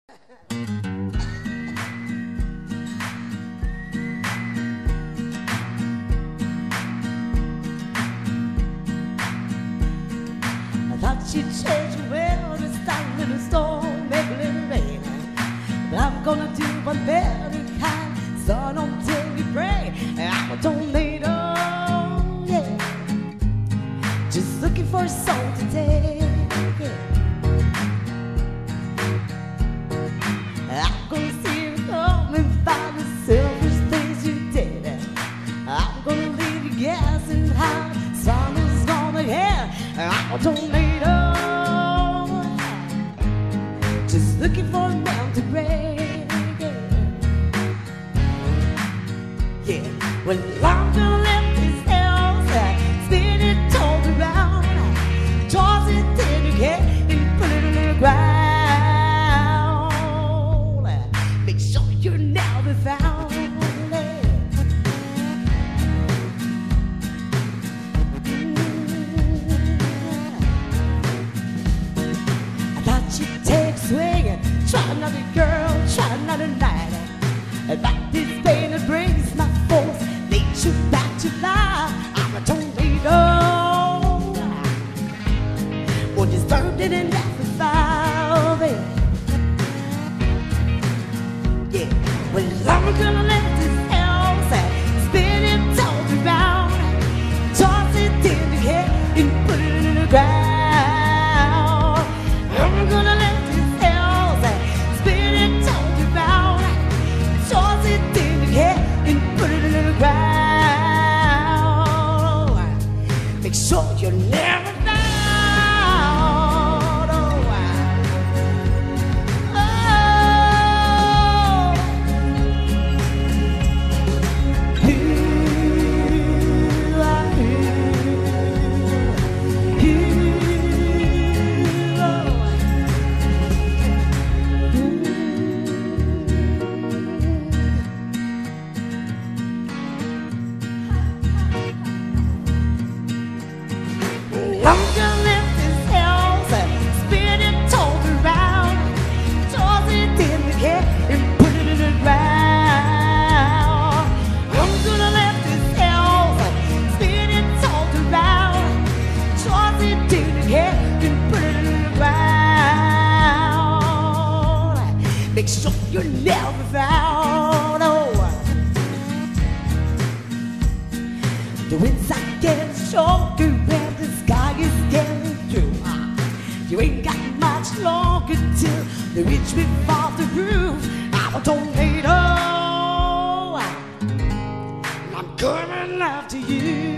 I thought she'd change the weather, start a little storm, make a little rain. But I'm gonna do one better kind, sun until you pray. I'm a tornado, yeah, just looking for a soul today. I'm gonna see you coming by the selfish things you did. I'm gonna leave you guessing how summer's gonna end. I'm a tornado, just looking for a mountain to break. Yeah, well, I'm gonna let this house spin it all around, toss it in your head and put it in the ground. Make sure you're never found. Take a swing, try another girl, try another night. Back this pain that brings my force, leads you back to life. I'm a tornado, one just burned it and left the fire, baby. Yeah, well, I'm gonna let this house spin it all around, toss it in the air and put it in the ground. I'm gonna let this house spin it all around, toss it in the air and put it in the ground. Make sure you're never down. I'm gonna let this house spin it all around, toss it in the air and put it in the ground. I'm gonna let this house spin it all around, toss it in the air and put it in the ground. Make sure you're never found. Oh, the winds are getting stronger and the sky is getting through. You ain't got much longer till the reach me off the roof. I'm a tornado, I'm coming after you.